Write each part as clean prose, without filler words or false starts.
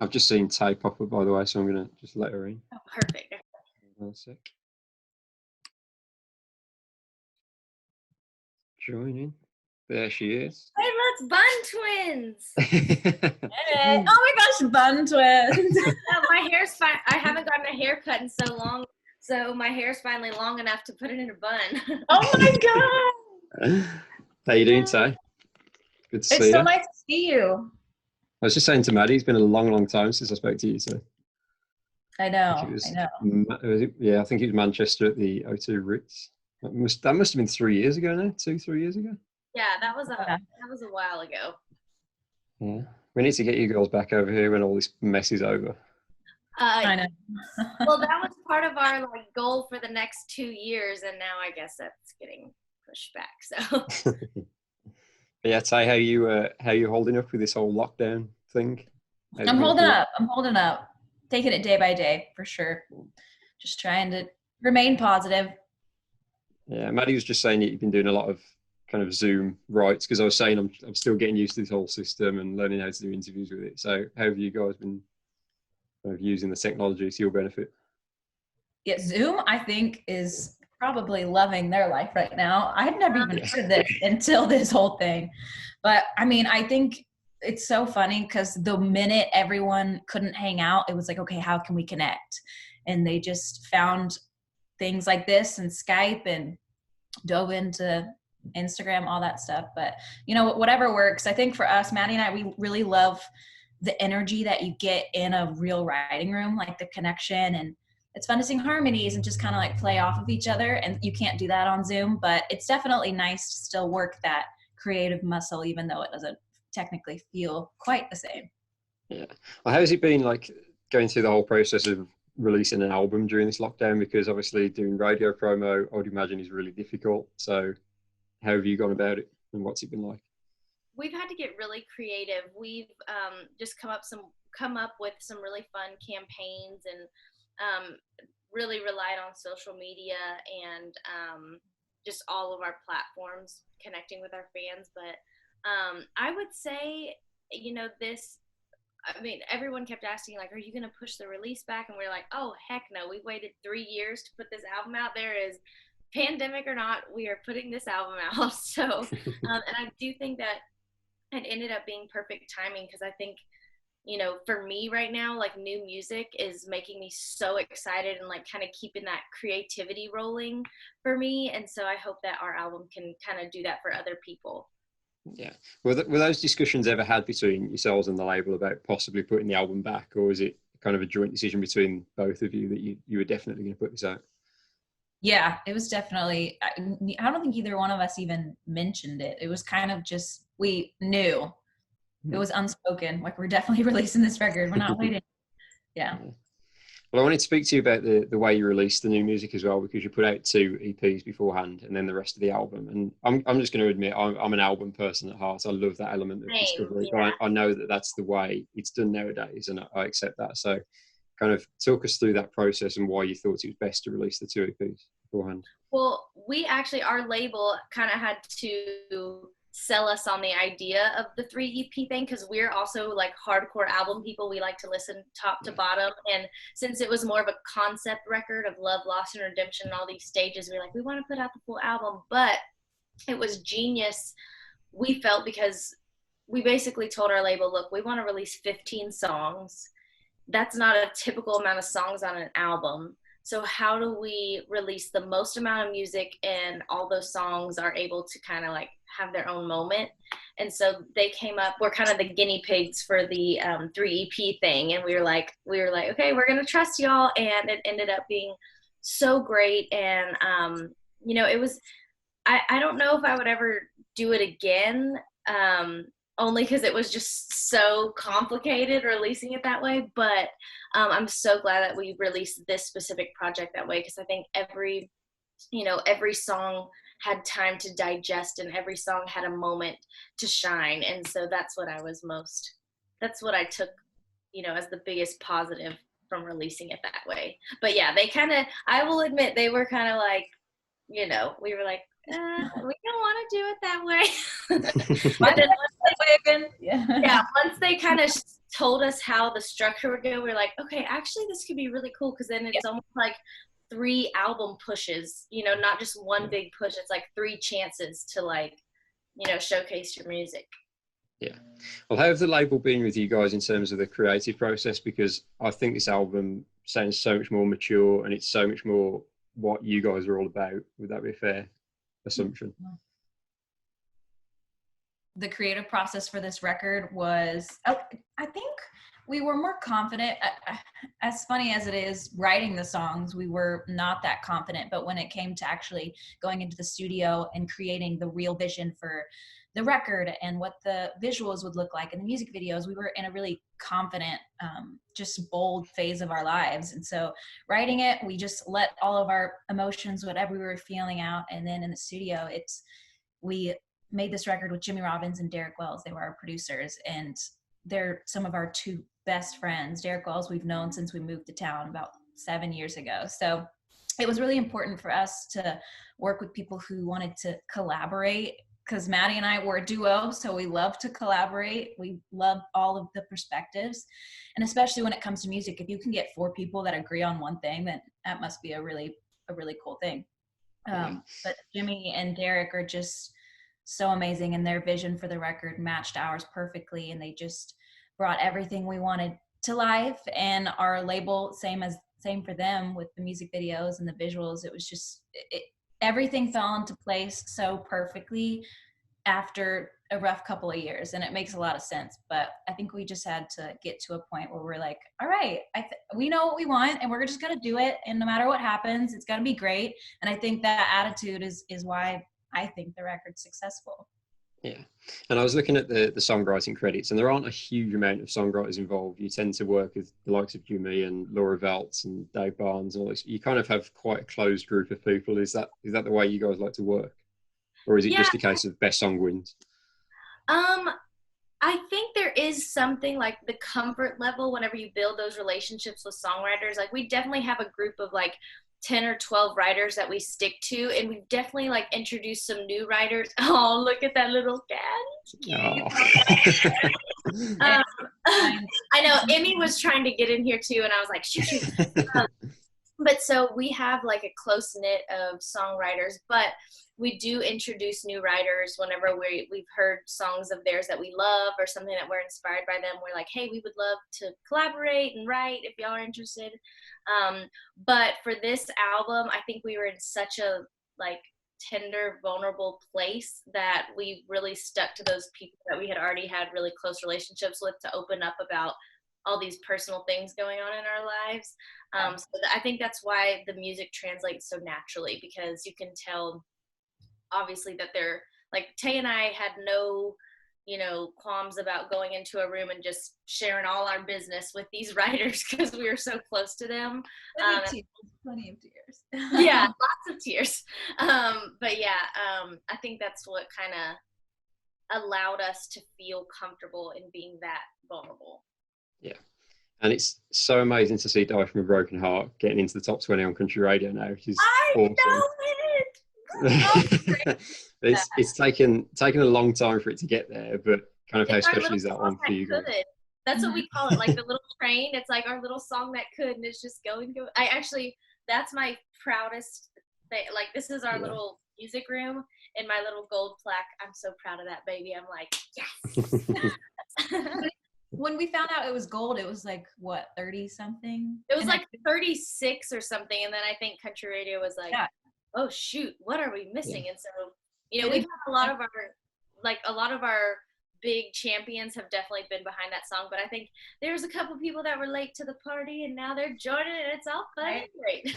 I've just seen Tae pop up, by the way, so I'm going to just let her in. Oh, perfect. 1 sec. Joining. There she is. Hey, let's Bun Twins. Hey. Oh my gosh, Bun Twins. My hair's fine. I haven't gotten a haircut in so long, so my hair's finally long enough to put it in a bun. Oh my god. How you doing, Tae? Good to see you. It's so nice to see you. I was just saying to Maddie, it's been a long, long time since I spoke to you. So I know. Yeah, I think it was Manchester at the O2 Ritz. That must have been 3 years ago now. 3 years ago. Yeah, that was a while ago. Yeah, we need to get you girls back over here when all this mess is over. I know. Well, that was part of our goal for the next 2 years, and now I guess that's getting pushed back. So. Yeah, Tae, how you holding up with this whole lockdown thing? I'm holding up. Taking it day by day, for sure. Just trying to remain positive. Yeah, Maddie was just saying that you've been doing a lot of kind of Zoom rights, because I was saying I'm still getting used to this whole system and learning how to do interviews with it. So how have you guys been kind of using the technology to your benefit? Yeah, Zoom, I think, is probably loving their life right now. I had never even heard of this until this whole thing. But I mean, I think it's so funny because the minute everyone couldn't hang out, it was like, okay, how can we connect? And they just found things like this and Skype and dove into Instagram, all that stuff. But, you know, whatever works. I think for us, Maddie and I, we really love the energy that you get in a real writing room, like the connection, and it's fun to sing harmonies and just kind of like play off of each other. And you can't do that on Zoom, but it's definitely nice to still work that creative muscle, even though it doesn't technically feel quite the same. Yeah. Well, how has it been like going through the whole process of releasing an album during this lockdown? Because obviously doing radio promo, I would imagine, is really difficult. So how have you gone about it, and what's it been like? We've had to get really creative. We've just come up with some really fun campaigns, and really relied on social media and just all of our platforms connecting with our fans. But I would say, everyone kept asking, like, are you going to push the release back? And we're like, oh, heck no. We waited 3 years to put this album out. There is, pandemic or not, we are putting this album out. So, and I do think that it ended up being perfect timing, because I think, for me right now, like, new music is making me so excited and like kind of keeping that creativity rolling for me. And so I hope that our album can kind of do that for other people. Yeah. Were those discussions ever had between yourselves and the label about possibly putting the album back, or is it kind of a joint decision between both of you that you were definitely going to put this out? Yeah, it was definitely, I don't think either one of us even mentioned it. It was kind of just, we knew. It was unspoken. Like, we're definitely releasing this record. We're not waiting. Yeah. Well, I wanted to speak to you about the way you released the new music as well, because you put out 2 EPs beforehand and then the rest of the album. And I'm just going to admit, I'm an album person at heart. I love that element of discovery. Yeah. But I know that that's the way it's done nowadays, and I accept that. So kind of talk us through that process and why you thought it was best to release the 2 EPs beforehand. Well, our label kind of had to sell us on the idea of the 3 EP thing, because we're also like hardcore album people. We like to listen top to bottom, and since it was more of a concept record of love, loss, and redemption and all these stages, we're like, we want to put out the full album. But it was genius, we felt, because we basically told our label, look, we want to release 15 songs. That's not a typical amount of songs on an album. So how do we release the most amount of music and all those songs are able to kind of like have their own moment? And so they came up, we're kind of the guinea pigs for the 3 EP thing. And we were like, okay, we're going to trust y'all. And it ended up being so great. And, it was, I don't know if I would ever do it again, only because it was just so complicated releasing it that way. But I'm so glad that we released this specific project that way, because I think every song had time to digest and every song had a moment to shine. And so that's what I took, as the biggest positive from releasing it that way. But yeah, I will admit, they were kind of like, we were like, we don't want to do it that way. But then once they once they kind of told us how the structure would go, we were like, okay, actually this could be really cool, because then it's almost like 3 album pushes, you know, not just one big push. It's like 3 chances to, like, you know, showcase your music. Yeah. Well, how have the label been with you guys in terms of the creative process? Because I think this album sounds so much more mature and it's so much more what you guys are all about. Would that be a fair assumption? The creative process for this record was, I think we were more confident. As funny as it is, writing the songs, we were not that confident. But when it came to actually going into the studio and creating the real vision for the record and what the visuals would look like and the music videos, we were in a really confident, just bold phase of our lives. And so writing it, we just let all of our emotions, whatever we were feeling out. And then in the studio, we made this record with Jimmy Robbins and Derek Wells. They were our producers, and they're some of our 2 best friends. Derek Wells we've known since we moved to town about 7 years ago. So it was really important for us to work with people who wanted to collaborate, because Maddie and I were a duo, so we love to collaborate. We love all of the perspectives, and especially when it comes to music, if you can get 4 people that agree on one thing, then that must be a really cool thing. But Jimmy and Derek are just so amazing, and their vision for the record matched ours perfectly, and they just brought everything we wanted to life. And our label, same for them with the music videos and the visuals. It was just everything fell into place so perfectly after a rough couple of years, and it makes a lot of sense. But I think we just had to get to a point where we're like, all right, we know what we want, and we're just gonna do it, and no matter what happens, it's gonna be great. And I think that attitude is why I think the record's successful. Yeah. And I was looking at the songwriting credits, and there aren't a huge amount of songwriters involved. You tend to work with the likes of Jimmy and Laura Veltz and Dave Barnes and all this. You kind of have quite a closed group of people. Is that the way you guys like to work? Or is it just a case of best song wins? I think there is something like the comfort level whenever you build those relationships with songwriters. Like, we definitely have a group of like 10 or 12 writers that we stick to, and we've definitely like introduced some new writers. Oh, look at that little cat. I know Emmy was trying to get in here too, and I was like, shoot. But so we have like a close knit of songwriters, but we do introduce new writers whenever we've heard songs of theirs that we love or something that we're inspired by them. We're like, hey, we would love to collaborate and write if y'all are interested. But for this album, I think we were in such a like tender, vulnerable place that we really stuck to those people that we had already had really close relationships with to open up about all these personal things going on in our lives. So I think that's why the music translates so naturally, because you can tell obviously that they're like, Tae and I had no, you know, qualms about going into a room and just sharing all our business with these writers because we were so close to them. Plenty of tears. Yeah, lots of tears. But yeah, I think that's what kind of allowed us to feel comfortable in being that vulnerable. Yeah. And it's so amazing to see Die From a Broken Heart getting into the top 20 on country radio now, which is awesome. It's taken a long time for it to get there, but kind of how special is that one for you guys? That's what we call it, like the little train. It's like our little song that could, and it's just going. That's my proudest thing. Like, this is our little music room and my little gold plaque. I'm so proud of that baby. I'm like, yes. When we found out it was gold, it was like, what, 30 something? It was like 36 or something. And then I think country radio was like, oh shoot, what are we missing? And so, you know, we've had a lot of our big champions have definitely been behind that song, but I think there's a couple people that were late to the party and now they're joining, and it's all fun and great.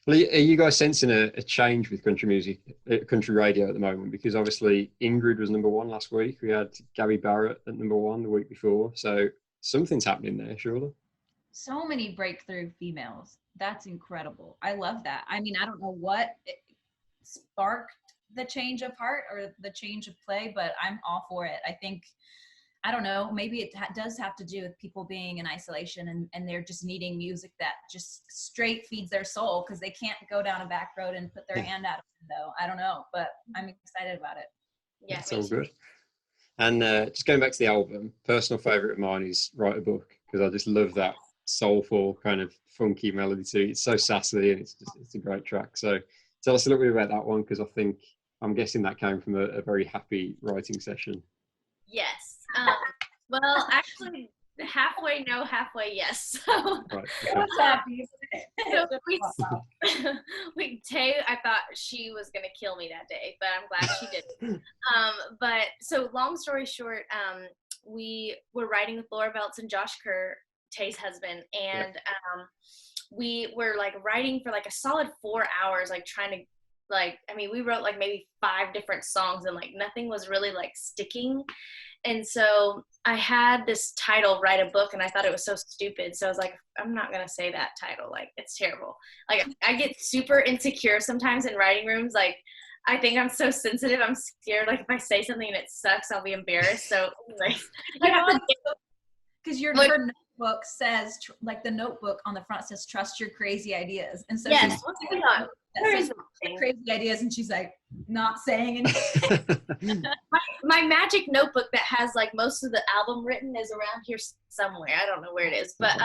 Well, are you guys sensing a change with country music, country radio at the moment? Because obviously Ingrid was number 1 last week. We had Gabby Barrett at number 1 the week before. So something's happening there, surely. So many breakthrough females. That's incredible. I love that. I mean, I don't know what sparked the change of heart or the change of play, but I'm all for it. I think, I don't know, maybe it does have to do with people being in isolation and they're just needing music that just straight feeds their soul because they can't go down a back road and put their hand out a window. I don't know, but I'm excited about it. Yeah, that's all good. And just going back to the album, personal favorite of mine is Write a Book, because I just love that soulful kind of funky melody to it. It's so sassy and it's a great track. So tell us a little bit about that one, because I'm guessing that came from a very happy writing session. Yes. Well, actually, halfway no, halfway yes. So, Right. What's happy? so Tae, I thought she was gonna kill me that day, but I'm glad she didn't. But so long story short, we were writing with Laura Belts and Josh Kerr, Tae's husband, and we were like writing for like a solid 4 hours, like trying to we wrote like maybe 5 different songs, and like nothing was really like sticking. And so I had this title, Write a Book, and I thought it was so stupid. So I was like, I'm not going to say that title. Like, it's terrible. Like, I get super insecure sometimes in writing rooms. Like, I think I'm so sensitive. I'm scared. Like, if I say something and it sucks, I'll be embarrassed. So, anyways, because your notebook says, like, the notebook on the front says, trust your crazy ideas. And so yes, crazy ideas, and she's like not saying anything. my magic notebook that has like most of the album written is around here somewhere. I don't know where it is, but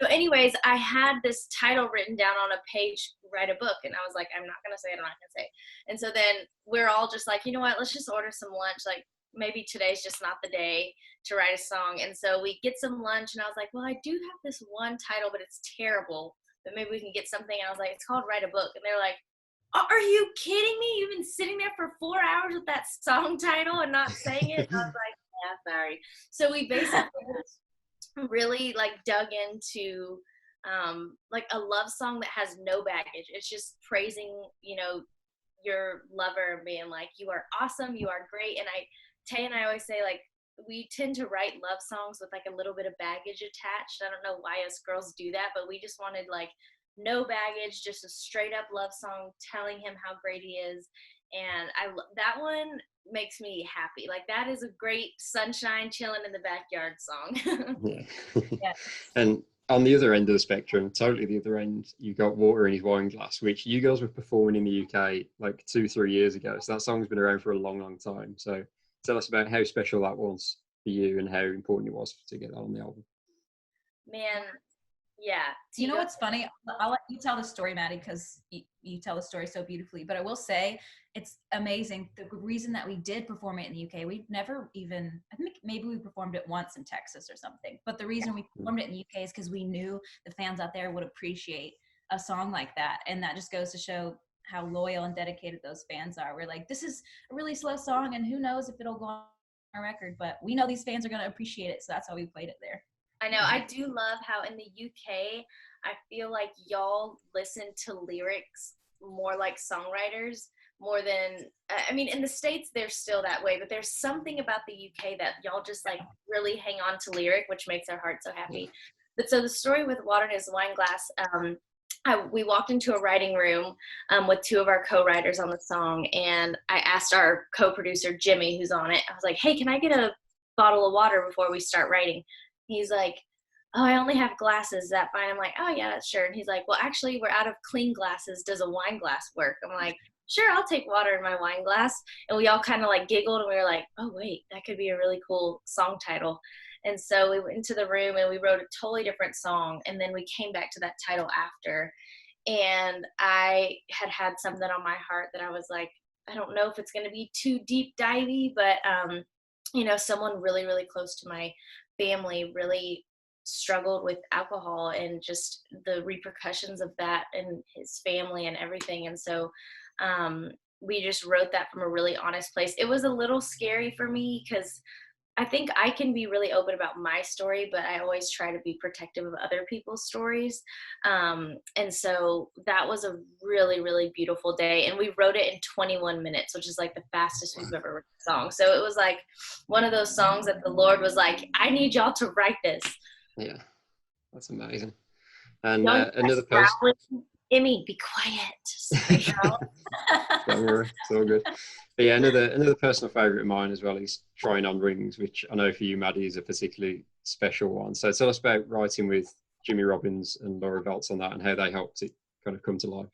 so anyways, I had this title written down on a page, Write a Book, and I was like, I'm not gonna say it, I'm not gonna say it. And so then we're all just like, you know what, let's just order some lunch, like maybe today's just not the day to write a song. And so we get some lunch, and I was like, well, I do have this one title, but it's terrible, but maybe we can get something. I was like, it's called Write a Book. And they're like, are you kidding me? You've been sitting there for 4 hours with that song title and not saying it? And I was like, yeah, sorry. So we basically really like dug into like a love song that has no baggage. It's just praising, you know, your lover and being like, you are awesome, you are great. And Tae and I always say, like, we tend to write love songs with like a little bit of baggage attached. I don't know why us girls do that, but we just wanted like no baggage, just a straight up love song telling him how great he is. And that one makes me happy. Like, that is a great sunshine chilling in the backyard song. Yeah. And on the other end of the spectrum, totally the other end, you got Water in His Wine Glass, which you girls were performing in the UK like 2-3 years ago. So that song's been around for a long, long time. So tell us about how special that was for you and how important it was to get that on the album. Man, yeah. You know what's funny? I'll let you tell the story, Maddie, because you tell the story so beautifully. But I will say, it's amazing. The reason that we did perform it in the UK, we've never even, I think maybe we performed it once in Texas or something. But the reason we performed it in the UK is because we knew the fans out there would appreciate a song like that. And that just goes to show how loyal and dedicated those fans are. We're like, this is a really slow song, and who knows if it'll go on our record. But we know these fans are going to appreciate it. So that's why we played it there. I know. I do love how in the UK, I feel like y'all listen to lyrics more like songwriters more than, I mean, in the States, they're still that way, but there's something about the UK that y'all just like really hang on to lyric, which makes our heart so happy. But so the story with Water in His Wine Glass, we walked into a writing room with 2 of our co-writers on the song, and I asked our co-producer, Jimmy, who's on it, I was like, hey, can I get a bottle of water before we start writing? He's like, oh, I only have glasses. Is that fine? I'm like, oh, yeah, that's sure. And he's like, well, actually, we're out of clean glasses. Does a wine glass work? I'm like, sure, I'll take water in my wine glass. And we all kind of like giggled, and we were like, oh, wait, that could be a really cool song title. And so we went into the room and we wrote a totally different song. And then we came back to that title after. And I had something on my heart that I was like, I don't know if it's going to be too deep divey, but, you know, someone really, really close to my family really struggled with alcohol and just the repercussions of that and his family and everything. And so we just wrote that from a really honest place. It was a little scary for me because I think I can be really open about my story, but I always try to be protective of other people's stories. And so that was a really, really beautiful day. And we wrote it in 21 minutes, which is like the fastest we've ever written a song. So it was like one of those songs that the Lord was like, I need y'all to write this. Yeah, that's amazing. And another person. Emmy, be quiet. Don't worry, it's all good. But yeah, another personal favourite of mine as well is Trying on Rings, which I know for you, Maddie, is a particularly special one. So tell us about writing with Jimmy Robbins and Laura Belts on that and how they helped it kind of come to life.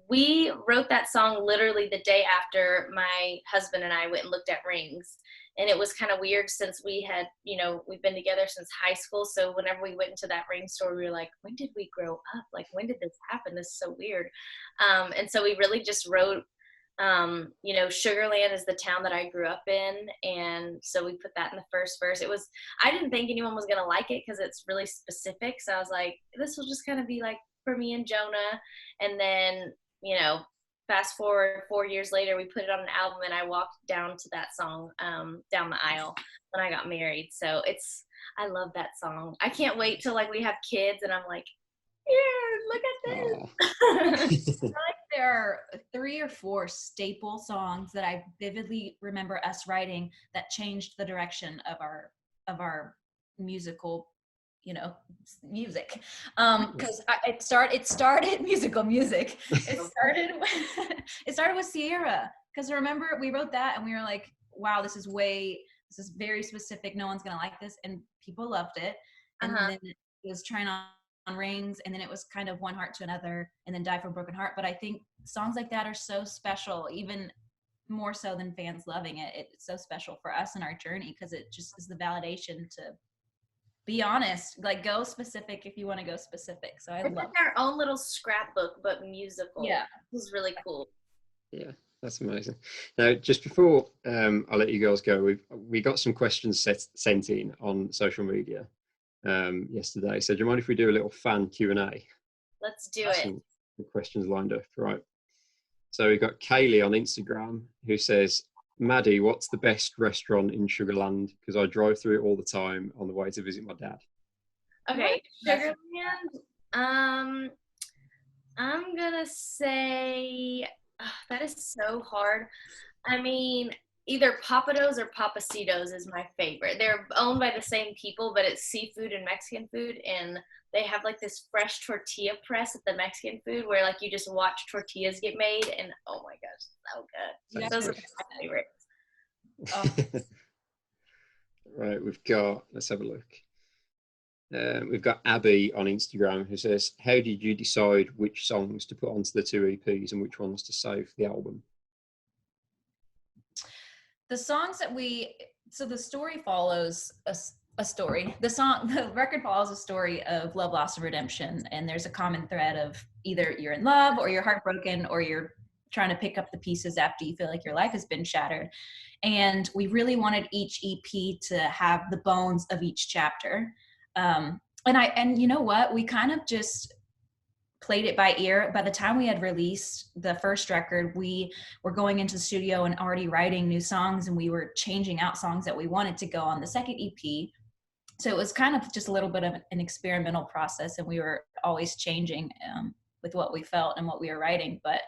We wrote that song literally the day after my husband and I went and looked at rings. And it was kind of weird since we had, you know, we've been together since high school. So whenever we went into that ring store, we were like, when did we grow up? Like, when did this happen? This is so weird. And so we really just wrote, you know, Sugarland is the town that I grew up in. And so we put that in the first verse. I didn't think anyone was going to like it because it's really specific. So I was like, this will just kind of be like for me and Jonah. And then, you know, fast forward 4 years later, we put it on an album, and I walked down to that song down the aisle when I got married. So I love that song. I can't wait till like we have kids and I'm like, here, look at this. I feel like there are 3 or 4 staple songs that I vividly remember us writing that changed the direction of our musical, you know, music. Because it started musical music. It started with Sierra. Because remember, we wrote that and we were like, wow, this is very specific. No one's gonna like this, and people loved it. And then it was Trying on Rings, and then it was kind of One Heart to Another, and then Die for a Broken Heart. But I think songs like that are so special, even more so than fans loving it. It's so special for us in our journey because it just is the validation to be honest, like go specific if you want to go specific. So it's like our own little scrapbook, but musical. Yeah, it was really cool. Yeah, that's amazing. Now, just before I let you girls go, we got some questions sent in on social media yesterday. So do you mind if we do a little fan Q&A? Let's do it. Some questions lined up, right? So we got Kaylee on Instagram who says, Maddie, what's the best restaurant in Sugarland? Because I drive through it all the time on the way to visit my dad. Okay, Sugarland. I'm gonna say that is so hard. I mean, either Papados or Papacitos is my favorite. They're owned by the same people, but it's seafood and Mexican food, and they have like this fresh tortilla press at the Mexican food where like you just watch tortillas get made, and oh my gosh, so good. Yeah, those are my favorites. Oh. Right, let's have a look. We've got Abby on Instagram who says, how did you decide which songs to put onto the 2 EPs and which ones to save for the album? The songs that the story follows a story. The record follows a story of love, loss, and redemption. And there's a common thread of either you're in love or you're heartbroken or you're trying to pick up the pieces after you feel like your life has been shattered. And we really wanted each EP to have the bones of each chapter. And you know what? We kind of just played it by ear. By the time we had released the first record, we were going into the studio and already writing new songs, and we were changing out songs that we wanted to go on the second EP. So it was kind of just a little bit of an experimental process, and we were always changing with what we felt and what we were writing. But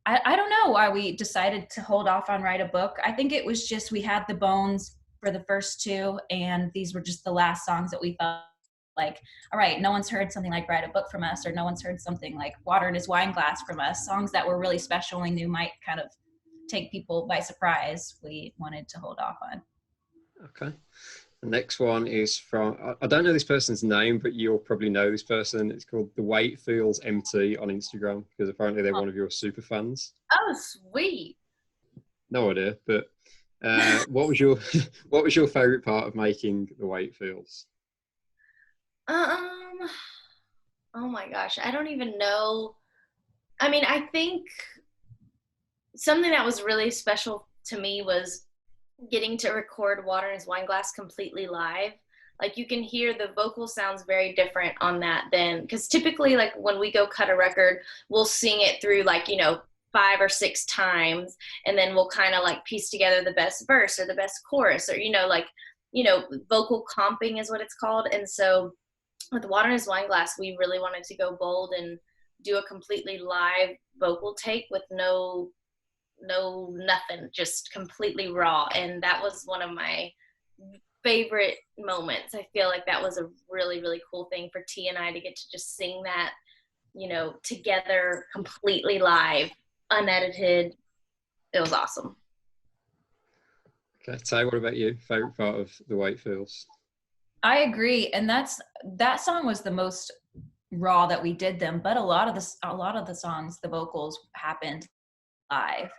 I don't know why we decided to hold off on Write a Book. I think it was just we had the bones for the first 2, and these were just the last songs that we felt like, all right, no one's heard something like Write a Book from us, or no one's heard something like Water in His Wine Glass from us, songs that were really special and we knew might kind of take people by surprise. We wanted to hold off on. Okay. The next one is from, I don't know this person's name, but you'll probably know this person. It's called The Weight Feels Empty on Instagram, because apparently they're one of your super fans. Oh, sweet. No idea, but what was your favorite part of making The Weight Feels? Oh my gosh, I don't even know. I mean, I think something that was really special to me was getting to record Water in His Wine Glass completely live. Like you can hear the vocal sounds very different on that than, because typically like when we go cut a record, we'll sing it through like, 5 or 6 times, and then we'll kind of like piece together the best verse or the best chorus, or vocal comping is what it's called. And so with Water in His Wine Glass, we really wanted to go bold and do a completely live vocal take with no nothing, just completely raw. And that was one of my favorite moments. I feel like that was a really, really cool thing for T and I to get to just sing that, together completely live, unedited. It was awesome. Okay, Tae, what about you? Favorite part of The Way It Feels? I agree, and that song was the most raw that we did them. But a lot of the songs, the vocals happened live,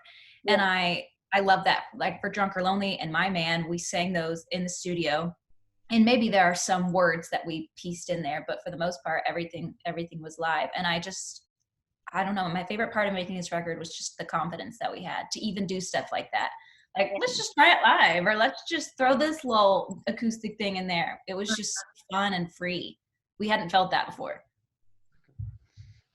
yeah. And I love that. Like for Drunk or Lonely and My Man, we sang those in the studio. And maybe there are some words that we pieced in there, but for the most part, everything was live. And I don't know, my favorite part of making this record was just the confidence that we had to even do stuff like that. Like, let's just try it live, or let's just throw this little acoustic thing in there. It was just fun and free. We hadn't felt that before.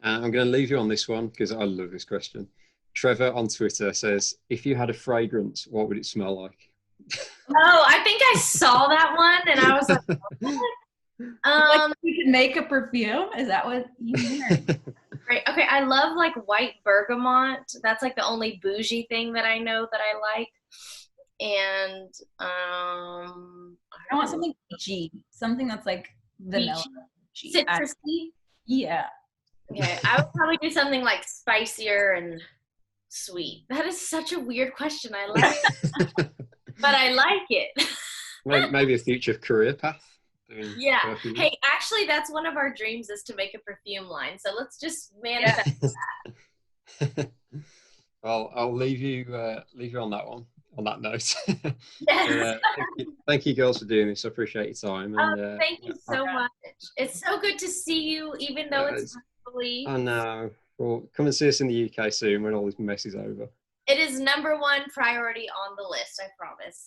I'm going to leave you on this one because I love this question. Trevor on Twitter says, if you had a fragrance, what would it smell like? Oh, I think I saw that one and I was like, what? Like you can make a perfume? Is that what you mean? Right. Okay, I love like white bergamot. That's like the only bougie thing that I know that I like. And I want something peachy, something that's like vanilla. Citrusy. Yeah. Okay, I would probably do something like spicier and sweet. That is such a weird question. I like it, but I like it. Maybe a future career path. Yeah. Perfume. Hey, actually, that's one of our dreams is to make a perfume line. So let's just manifest that. Well, I'll leave you on that one. On that note. Yes. Thank you girls for doing this. I appreciate your time. And, thank you so much. It's so good to see you, even though it's virtually. I know. Well, come and see us in the UK soon when all this mess is over. It is #1 priority on the list, I promise.